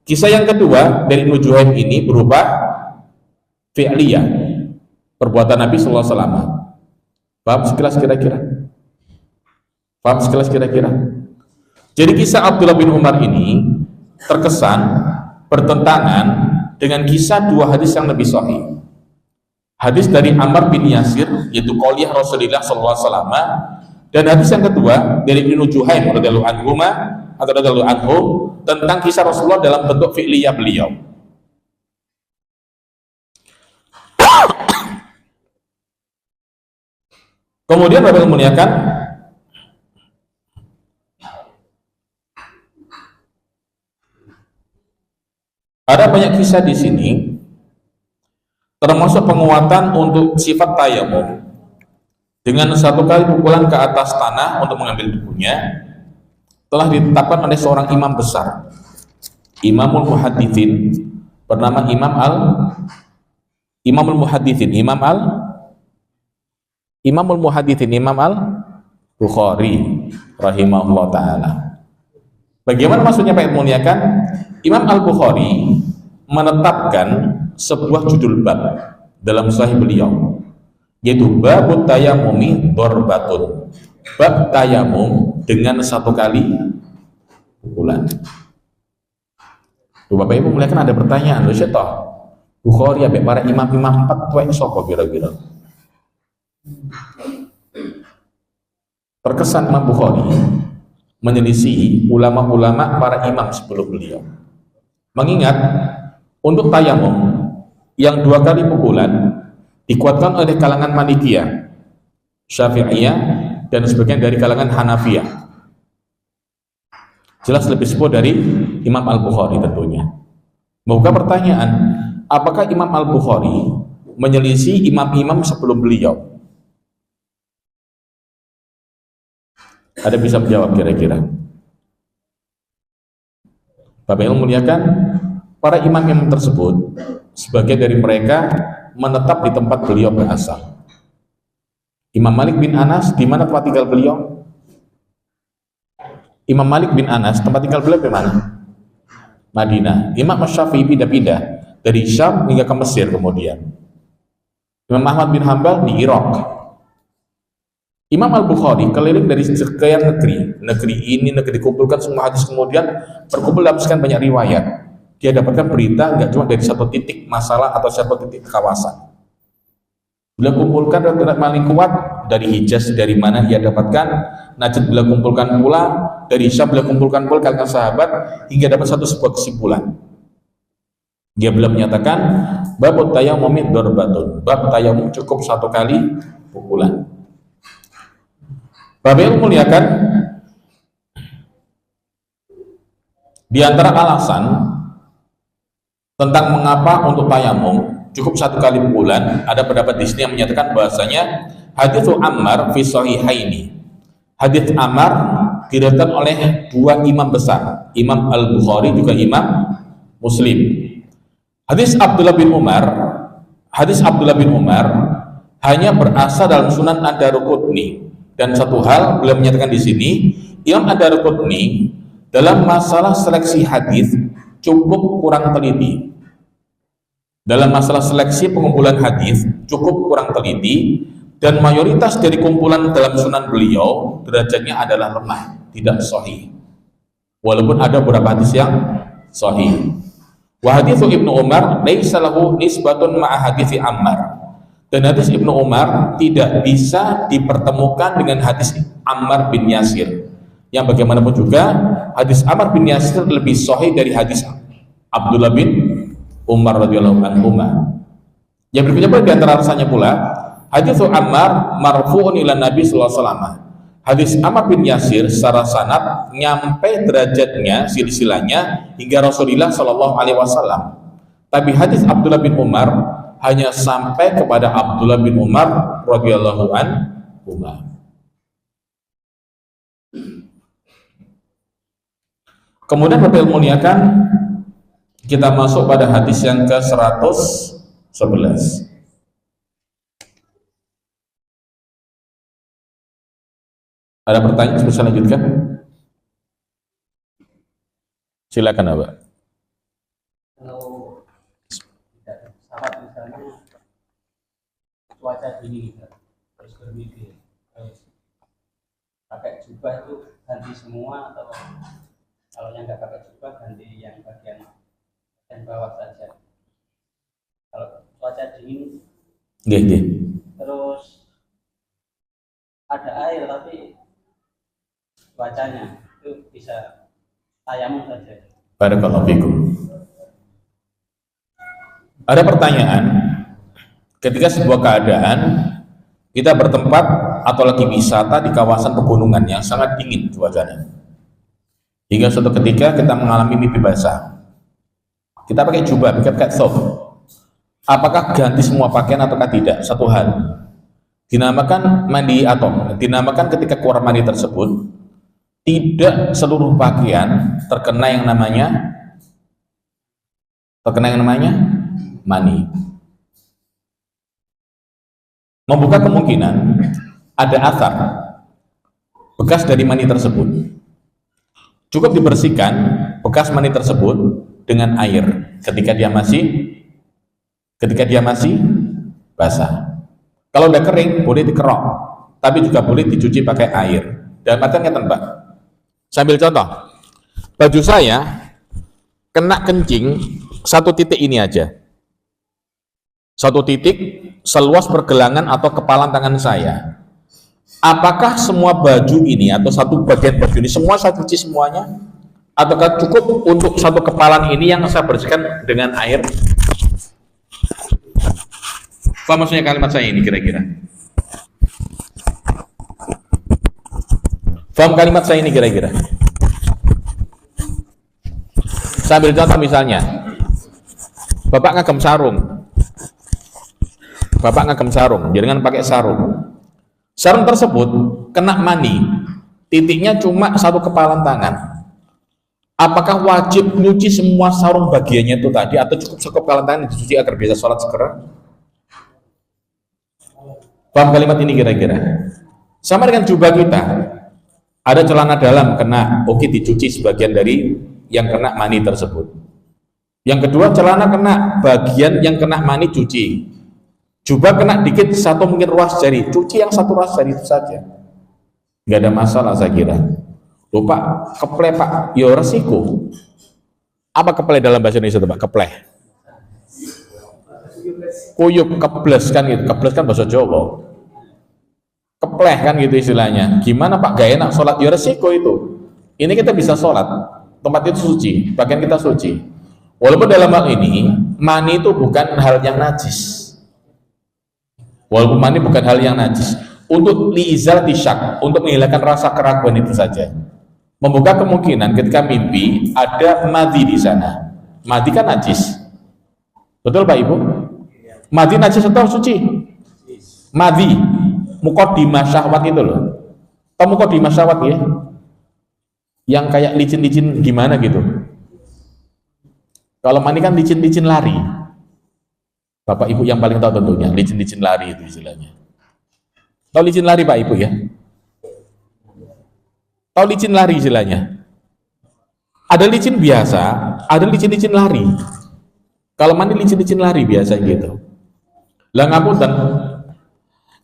Kisah yang kedua dari Ibnu Juhaim ini berupa fi'liyah, perbuatan Nabi sallallahu alaihi wasallam. Paham sekilas kira-kira? Jadi kisah Abdullah bin Umar ini terkesan bertentangan dengan kisah 2 hadis yang lebih sahih. Hadis dari Ammar bin Yasir yaitu qauliyah Rasulullah sallallahu alaihi wasallam, dan hadis yang kedua dari Ibnu Juhaim radhiyallahu anhu tentang kisah Rasulullah dalam bentuk fi'liyah beliau. Kemudian Bapak memuliakan, ada banyak kisah di sini, termasuk penguatan untuk sifat tayamum dengan 1 kali pukulan ke atas tanah untuk mengambil debunya telah ditetapkan oleh seorang imam besar, Imamul Muhadditsin, bernama Imamul Muhadditsin, Imam Al-Bukhari rahimahullah ta'ala. Bagaimana maksudnya Pak muliakan? Imam Al-Bukhari menetapkan sebuah judul bab dalam sahih beliau, yaitu babut tayamumi dorbatun, bab tayamum dengan 1 kali pukulan. Bapak Ibu muliakan, ada pertanyaan, lho syaitan Bukhari ambek para imam-imam 4 tuwek sapa kira-kira? Terkesan Imam Bukhari menyelisihi ulama-ulama para imam sebelum beliau. Mengingat Untuk tayamum yang 2 kali pukulan dikuatkan oleh kalangan Malikiyah, Syafi'iyah, dan sebagian dari kalangan Hanafiyah. Jelas lebih sepuh dari Imam Al-Bukhari tentunya. Membuka pertanyaan, apakah Imam Al-Bukhari menyelisih imam-imam sebelum beliau? Ada bisa menjawab kira-kira? Bapak yang muliakan, para imam-imam tersebut, sebagian dari mereka menetap di tempat beliau berasal. Imam Malik bin Anas, di mana tempat tinggal beliau? Imam Malik bin Anas, tempat tinggal beliau di mana? Madinah. Imam Syafi'i pindah-pindah dari Syam hingga ke Mesir kemudian. Imam Ahmad bin Hambal di Irak. Imam Al-Bukhari keliling dari sekian negeri ini, negeri dikumpulkan semua hadis, kemudian berkumpul dalam sekian banyak riwayat. Dia dapatkan berita nggak cuma dari satu titik masalah atau satu titik kawasan. Beliau kumpulkan dan paling kuat dari Hijaz, dari mana dia dapatkan Najd, beliau kumpulkan pula dari Syam, beliau kumpulkan pula kalangan sahabat hingga dapat sebuah kesimpulan. Dia belum menyatakan bab tayamum darbatun, bab tayamum cukup 1 kali pukulan. Bapak yang muliakan, di antara alasan tentang mengapa untuk tayamum cukup 1 kali pukulan, ada pendapat di sini yang menyatakan bahwasanya hadits Ammar fi sahihaini. Hadits Ammar diriwayatkan oleh 2 imam besar, Imam Al-Bukhari juga Imam Muslim. Hadis Abdullah bin Umar hanya berasal dalam Sunan Ad-Daruqutni. Dan satu hal beliau menyatakan di sini, Imam Ad-Daruqutni dalam masalah seleksi hadis cukup kurang teliti. Dalam masalah seleksi pengumpulan hadis cukup kurang teliti, dan mayoritas dari kumpulan dalam sunan beliau derajatnya adalah lemah, tidak sahih. Walaupun ada beberapa hadis yang sahih. Wa haditsu Ibnu Umar laisa lahu nisbatun ma'a hadits Ammar. Dan hadis Ibnu Umar tidak bisa dipertemukan dengan hadis Ammar bin Yasir. Yang bagaimanapun juga hadis Ammar bin Yasir lebih sahih dari hadis Abdullah bin Umar radhiyallahu anhu. Yang berikutnya di antara rasanya pula hadis Ammar marfu'un ila Nabi sallallahu alaihi wasallam. Hadis Ammar bin Yasir secara sanad nyampe derajatnya silsilahnya hingga Rasulullah sallallahu alaihi wasallam. Tapi hadis Abdullah bin Umar hanya sampai kepada Abdullah bin Umar radhiyallahu anhu. Kemudian Bapak muliakan, kita masuk pada hadis yang ke-111. Ada pertanyaan bisa lanjutkan? Silakan, Bapak. Kalau tidak pesawat misalnya cuaca dingin terus bermimpi, terus pakai jubah itu ganti semua, atau kalau yang nggak pakai jubah ganti yang bagian bawah saja. Kalau cuaca dingin, terus ada air tapi cuacanya itu bisa tayamum saja. Barakallahu fikum. Ada pertanyaan, ketika sebuah keadaan kita bertempat atau lagi wisata di kawasan pegunungan yang sangat dingin cuacanya, hingga suatu ketika kita mengalami mimpi basah, kita pakai jubah, kita pakai thawb, apakah ganti semua pakaian ataukah tidak? Satu hal, dinamakan mandi atau dinamakan ketika keluar mandi tersebut tidak seluruh pakaian terkena yang namanya mani. Membuka kemungkinan ada athar bekas dari mani tersebut. Cukup dibersihkan bekas mani tersebut dengan air ketika dia masih basah. Kalau udah kering boleh dikerok, tapi juga boleh dicuci pakai air. Dan artinya tembak. Sambil contoh, baju saya kena kencing satu titik ini aja, satu titik seluas pergelangan atau kepalan tangan saya. Apakah semua baju ini atau satu bagian baju ini semua saya cuci semuanya, Ataukah cukup untuk satu kepalan ini yang saya bersihkan dengan air? Apa maksudnya kalimat saya ini kira-kira? Paham kalimat saya ini kira-kira? Saya ambil contoh misalnya, Bapak ngagem sarung. Bapak ngagem sarung, jangan pakai sarung. Sarung tersebut kena mani, titiknya cuma satu kepalan tangan. Apakah wajib nyuci semua sarung bagiannya itu tadi, atau cukup kepalan tangan dicuci agar bisa sholat segera? Paham kalimat ini kira-kira? Sama dengan jubah kita. Ada celana dalam kena, oke dicuci sebagian dari yang kena mani tersebut. Yang kedua, celana kena, bagian yang kena mani cuci. Jubah kena dikit, satu mungkin ruas jari, cuci yang satu ruas jari itu saja. Nggak ada masalah saya kira. Lupa, keple Pak, ya resiko. Apa keple dalam bahasa Indonesia itu Pak? Keple. Kuyup, kebles kan gitu, kebles kan bahasa Jawa. Kepleh kan gitu istilahnya. Gimana Pak, gak enak sholat? Ya resiko itu. Ini kita bisa sholat, tempat itu suci, bagian kita suci. Walaupun dalam hal ini mani itu bukan hal yang najis. Walaupun mani bukan hal yang najis, untuk liizal tisyak, untuk menghilangkan rasa keraguan itu saja. Membuka kemungkinan ketika mimpi ada madhi di sana. Madhi kan najis. Betul Pak Ibu? Madhi najis atau suci? Madhi. Muqaddimah syahwat itu loh. Tahu muqaddimah syahwat ya? Yang kayak licin-licin gimana gitu. Kalau mani kan licin-licin lari. Bapak Ibu yang paling tahu tentunya, licin-licin lari itu istilahnya. Tahu licin lari Pak Ibu ya? Tahu licin lari istilahnya? Ada licin biasa, ada licin-licin lari. Kalau mani licin-licin lari biasa gitu. Lah ngapunten,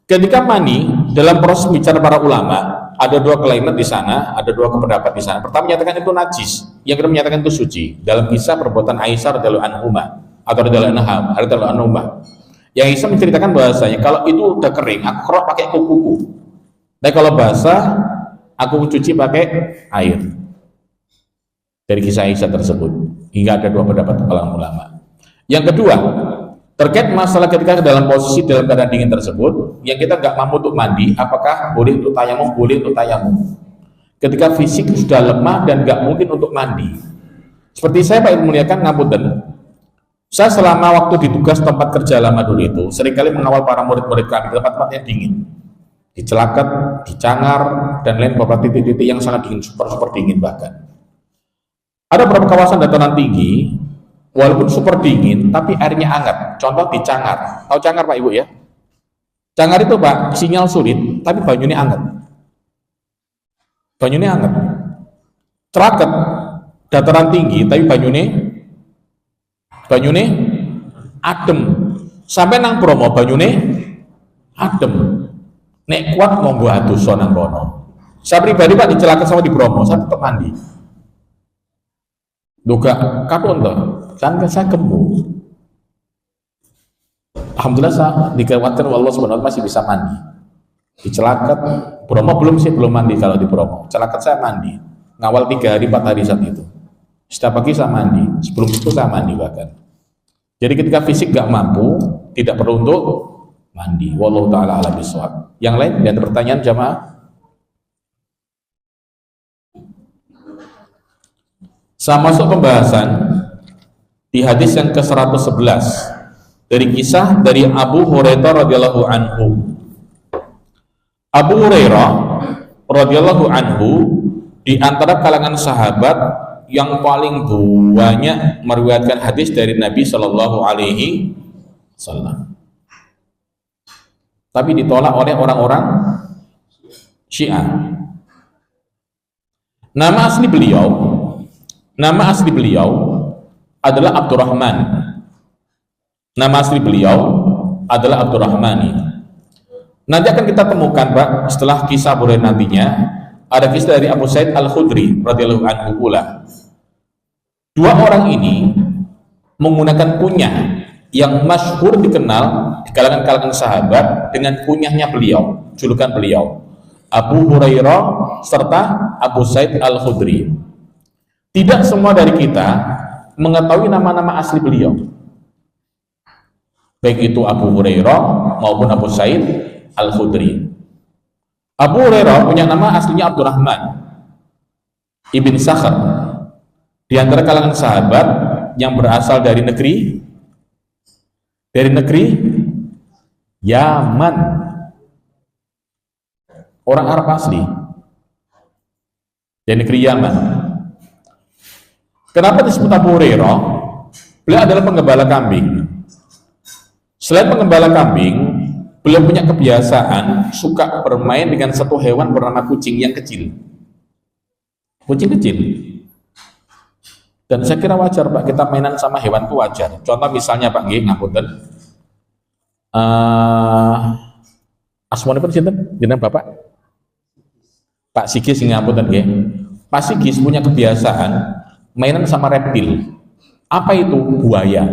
ketika mani dalam proses bicara para ulama ada dua kalimat di sana, ada dua pendapat di sana. Pertama menyatakan itu najis, yang kedua menyatakan itu suci. Dalam kisah perbuatan Aisyah radhiyallahu anha atau radhiyallahu anha, yang Aisyah menceritakan bahasanya kalau itu udah kering, aku kerok pakai kuku. Dan kalau basah, aku cuci pakai air. Dari kisah Aisyah tersebut, hingga ada dua pendapat para ulama. Yang kedua, terkait masalah ketika dalam posisi dalam keadaan dingin tersebut, yang kita nggak mampu untuk mandi, apakah boleh untuk tayamum? Boleh untuk tayamum. Ketika fisik sudah lemah dan nggak mungkin untuk mandi. Seperti saya Pak Ibu muliakan ngapunten, saya selama waktu di tugas tempat kerja lama dulu itu, seringkali mengawal para murid-murid kami di tempat-tempat yang dingin, di Celaket, di Cangar, dan lain beberapa titik-titik yang sangat dingin, super dingin bahkan. Ada beberapa kawasan dataran tinggi, walaupun super dingin, tapi airnya hangat. Contoh di Cangar. Tahu Cangar Pak Ibu ya? Cangar itu Pak, sinyal sulit, tapi banyunya hangat. Banyunya hangat. Ceraket, dataran tinggi, tapi banyunya adem. Sampai nang Bromo, banyunya adem. Nek kuat monggo atus nang kono. Saya pribadi Pak di Celaket sama di Bromo, saya tetap mandi. Duga katon toh. Kan saya gemuk. Alhamdulillah saya dikhawatir Allah subhanahu wa ta'ala masih bisa mandi. Di Celaket, Bromo belum mandi kalau di Bromo. Celaket saya mandi. Ngawal 3 hari 4 hari saat itu. Setiap pagi saya mandi. Sebelum itu saya mandi bahkan. Jadi ketika fisik gak mampu, tidak perlu untuk mandi. Wallahu ta'ala a'lam bishawab. Yang lain dan pertanyaan jamaah? Saya masuk pembahasan di hadis yang ke-111 dari kisah dari Abu Hurairah radhiyallahu anhu. Abu Hurairah radhiyallahu anhu di antara kalangan sahabat yang paling banyak meriwayatkan hadis dari Nabi Shallallahu alaihi wasallam. Tapi ditolak oleh orang-orang Syiah. Nama asli beliau adalah Abdurrahman. Nama asli beliau adalah Abdurrahmani. Nanti akan kita temukan Pak, setelah kisah Burai nantinya, ada kisah dari Abu Sa'id Al-Khudri radhiyallahu anhu pula. Dua orang ini menggunakan kunyah yang masyhur dikenal di kalangan sahabat dengan kunyahnya beliau, julukan beliau, Abu Hurairah serta Abu Sa'id Al-Khudri. Tidak semua dari kita mengetahui nama-nama asli beliau, baik itu Abu Hurairah maupun Abu Sa'id Al-Khudri. Abu Hurairah punya nama aslinya Abdurrahman Ibn Sakhr, di antara kalangan sahabat yang berasal dari negeri Yaman, orang Arab asli dari negeri Yaman. Kenapa disebut Abu Hurairah? Beliau adalah penggembala kambing. Selain penggembala kambing, beliau punya kebiasaan suka bermain dengan satu hewan bernama kucing yang kecil. Kucing kecil. Dan saya kira wajar Pak, kita mainan sama hewan itu wajar. Contoh misalnya Pak nggih ngapunten. Asmanipun sinten? Jenengan Bapak? Pak Sigis ngapunten nggih. Pak Sigis punya kebiasaan mainan sama reptil. Apa itu? Buaya.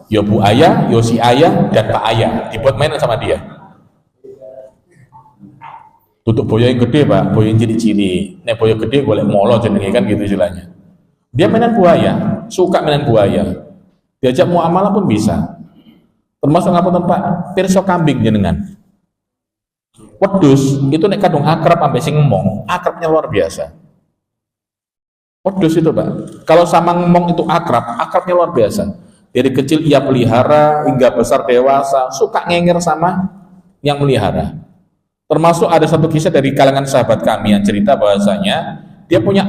Yo Bu Ayah, yo si Ayah dan Pak Ayah dibuat mainan sama dia. Tutup boyo yang gede Pak, boyo yang cilik-cilik. Nek boyo gede golek molo jenenge kan gitu istilahnya. Dia mainan buaya, suka mainan buaya. Diajak muamalah pun bisa. Termasuk ngapunten Pak, pirsa kambing jenengan. Wedhus itu nek kadung akrab sampai sing ngomong, akrabnya luar biasa. Wedhus itu Pak, kalau sama ngomong itu akrabnya luar biasa. Dari kecil ia pelihara hingga besar dewasa, suka ngenger sama yang melihara. Termasuk ada satu kisah dari kalangan sahabat kami yang cerita bahwasanya dia punya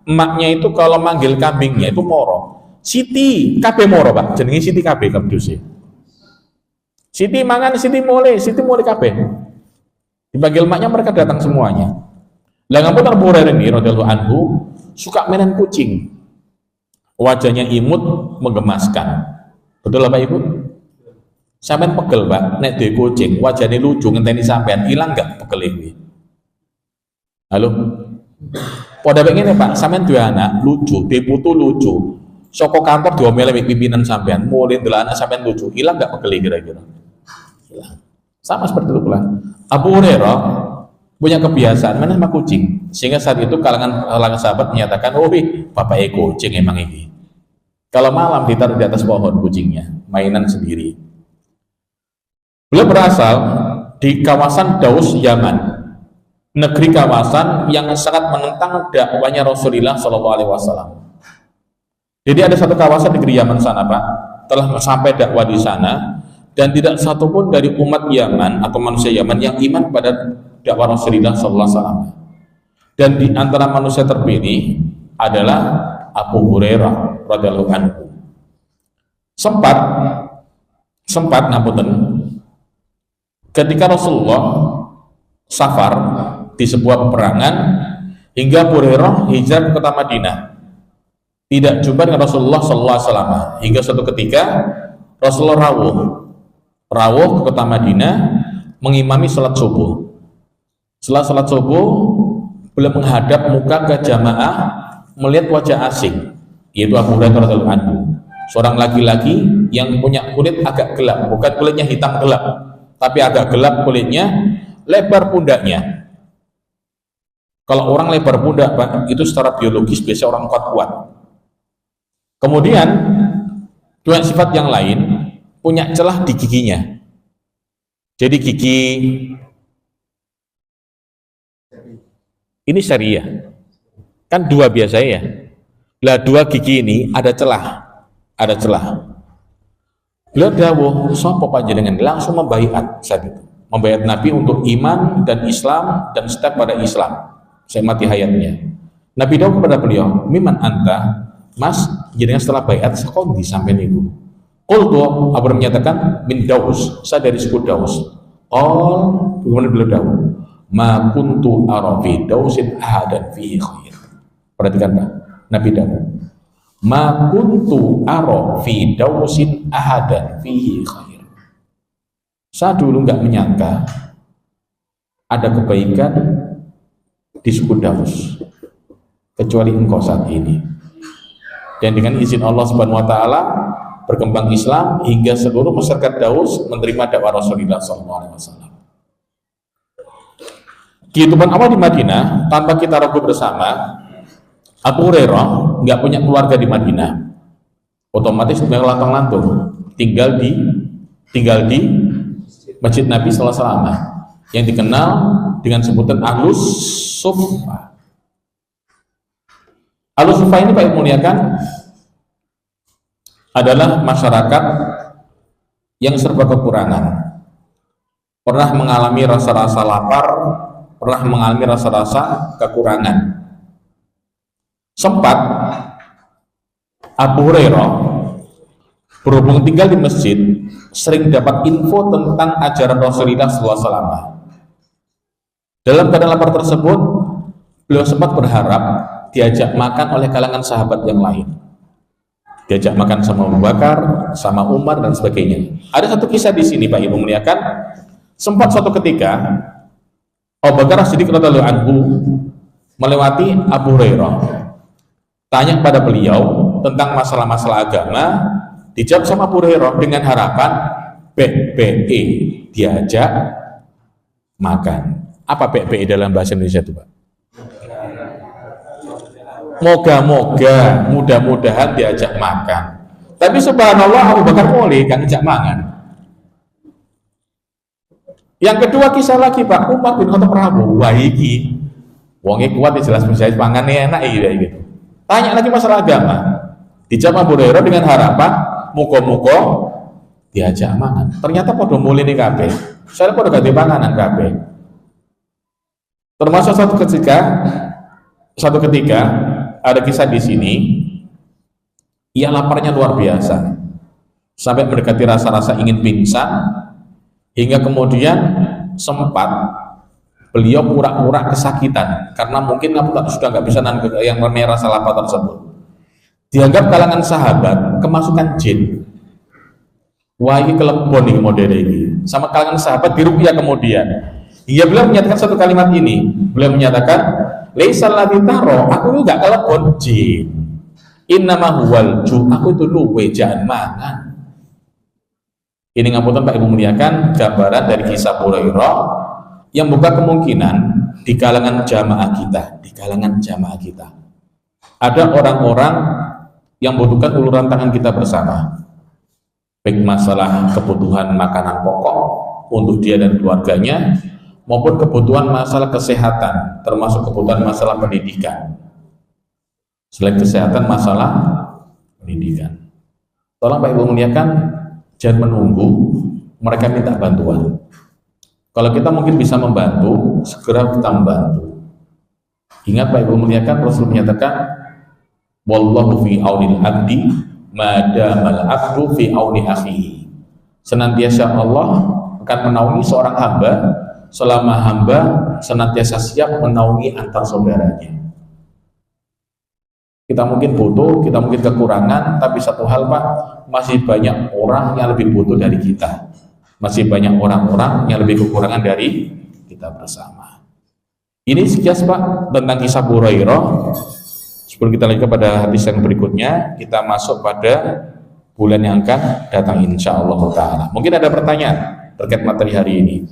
emaknya itu kalau manggil kambingnya itu moro. Siti kabeh moro Pak, jenenge Siti kabeh kabduse. Siti mangan, Siti mulai kabeh. Dipanggil emaknya mereka datang semuanya. Lah ngampun Abu Hurairah ini radhiyallahu anhu suka mainan kucing. Wajahnya imut, menggemaskan. Betul Bapak Ibu? Sampean pegel Pak, nek duwe kucing, wajahnya lucu ngenteni sampean, hilang enggak pegel iki? Halo? Pada begini Pak, sampean duwe anak lucu, duwe putu lucu. Saka kantor diomele pimpinan sampean, mulai ndelok anak sampean lucu, hilang enggak pegel kira-kira? Hilang. Sama seperti itu pula. Abu Hurairah punya kebiasaan main sama kucing, sehingga saat itu kalangan sahabat menyatakan, oh bapak kucing emang ini. Kalau malam ditaruh di atas pohon kucingnya, mainan sendiri. Beliau berasal di kawasan Daus Yaman, negeri kawasan yang sangat menentang dakwanya Rasulullah SAW. Jadi ada satu kawasan negeri Yaman sana Pak, telah sampai dakwah di sana, dan tidak satupun dari umat Yaman atau manusia Yaman yang iman pada dakwah Rasulullah SAW. Dan di antara manusia terpilih adalah Abu Hurairah radhiyallahu anhu. Sempat ngapunten, ketika Rasulullah safar di sebuah peperangan hingga Abu Hurairah hijrah ke kota Madinah, tidak jumpa dengan Rasulullah SAW, hingga suatu ketika Rasulullah rawuh ke kota Madinah mengimami sholat subuh. Setelah sholat subuh, beliau menghadap muka ke jamaah, melihat wajah asing, yaitu Abu Hurairah radhiyallahu anhu, seorang laki-laki yang punya kulit agak gelap, bukan kulitnya hitam gelap, tapi agak gelap kulitnya, lebar pundaknya. Kalau orang lebar pundak Pak, itu secara biologis biasa orang kuat-kuat. Kemudian dua sifat yang lain, punya celah di giginya. Jadi gigi ini syariah kan dua biasa ya. Lah dua gigi ini ada celah. Beliau dawuh, sapa panjenengan, langsung membaiat saat itu. Membaiat Nabi untuk iman dan Islam dan step pada Islam. Saya mati hayatnya. Nabi dawuh kepada beliau, "Miman anta?" Mas, jenengan setelah baiat sekondi sampai niku. Qultu, Abu menyatakan, "Min Daus," saya dari suku Daus. Bagaimana beliau dawuh? "Ma kuntu ara fi Dausin ahadan fihi khair." Perhatikan Pak, Nabi dawuh, "Ma kuntu ara fi Dausin ahadan fihi khair." Saya dulu nggak menyangka ada kebaikan di suku Daus kecuali engkau saat ini. Dan dengan izin Allah Subhanahu wa taala berkembang Islam hingga seluruh masyarakat Daus menerima dakwah Rasulullah SAW. Kehidupan awal di Madinah tanpa kita ragu bersama, Abu Hurairah nggak punya keluarga di Madinah, otomatis beliau lantang-lantung tinggal di Masjid Nabi Sallallahu Alaihi Wasallam yang dikenal dengan sebutan Ahlus Suffah. Ahlus Suffah ini Pak Ibu muliakan adalah masyarakat yang serba kekurangan, pernah mengalami rasa-rasa lapar, pernah mengalami rasa-rasa kekurangan. Sempat Abu Hurairah berhubung tinggal di masjid, sering dapat info tentang ajaran Rasulullah SAW. Dalam keadaan lapar tersebut, beliau sempat berharap diajak makan oleh kalangan sahabat yang lain. Diajak makan sama Abu Bakar, sama Umar dan sebagainya. Ada satu kisah di sini Pak Ibu muliakan, sempat suatu ketika Abu Bakar Siddiq radhiyallahu anhu melewati Abu Hurairah, tanya kepada beliau tentang masalah-masalah agama, dijawab sama Abu Hurairah dengan harapan BBE, diajak makan. Apa BBE dalam bahasa Indonesia itu Pak? Moga-moga, mudah-mudahan diajak makan. Tapi subhanallah Abu Bakar mulai kan ajak makan. Yang kedua kisah lagi Pak, Umar bin Khattab Prabu, wah iki wonge kuat jelas bisa pangannya enak gitu. Tanya lagi masalah agama, dijawab Abu Hurairah dengan harapan muka-muka diajak makan. Ternyata pada mulai nih kabeh, saya pada ganti panganan kabeh. Termasuk satu ketika ada kisah di sini, ia laparnya luar biasa sampai mendekati rasa-rasa ingin pingsan, hingga kemudian sempat beliau pura-pura kesakitan karena mungkin sudah nggak bisa yang namanya rasa lapar tersebut. Dianggap kalangan sahabat kemasukan jin. Wah ini kelebon nih model ini. Sama kalangan sahabat diruqyah kemudian. Hingga beliau menyatakan satu kalimat ini. Beliau menyatakan, "Laisal ladzi taro, aku itu enggak kelebon jin. Innama huwal ju, aku itu luwe jangan mangan." Ini ngapunten Pak Ibu muliakan gambaran dari kisah Abu Hurairah yang buka kemungkinan di kalangan jamaah kita. Ada orang-orang yang membutuhkan uluran tangan kita bersama. Baik masalah kebutuhan makanan pokok untuk dia dan keluarganya, maupun kebutuhan masalah kesehatan, termasuk kebutuhan masalah pendidikan. Selain kesehatan, masalah pendidikan. Tolong Pak Ibu muliakan, jangan menunggu mereka minta bantuan. Kalau kita mungkin bisa membantu, segera kita membantu. Ingat Pak Ibu muliakan, Rasul menyatakan, wallahu fi aunil abdi madamal abdu fi auni akhihi. Senantiasa Allah akan menaungi seorang hamba selama hamba senantiasa siap menaungi antar saudaranya. Kita mungkin butuh, kita mungkin kekurangan, tapi satu hal Pak, masih banyak orang yang lebih butuh dari kita. Masih banyak orang-orang yang lebih kekurangan dari kita bersama. Ini sekilas Pak tentang kisah Abu Hurairah. Sebelum kita lanjut pada hadis yang berikutnya, kita masuk pada bulan yang akan datang insya Allah Ta'ala. Mungkin ada pertanyaan terkait materi hari ini.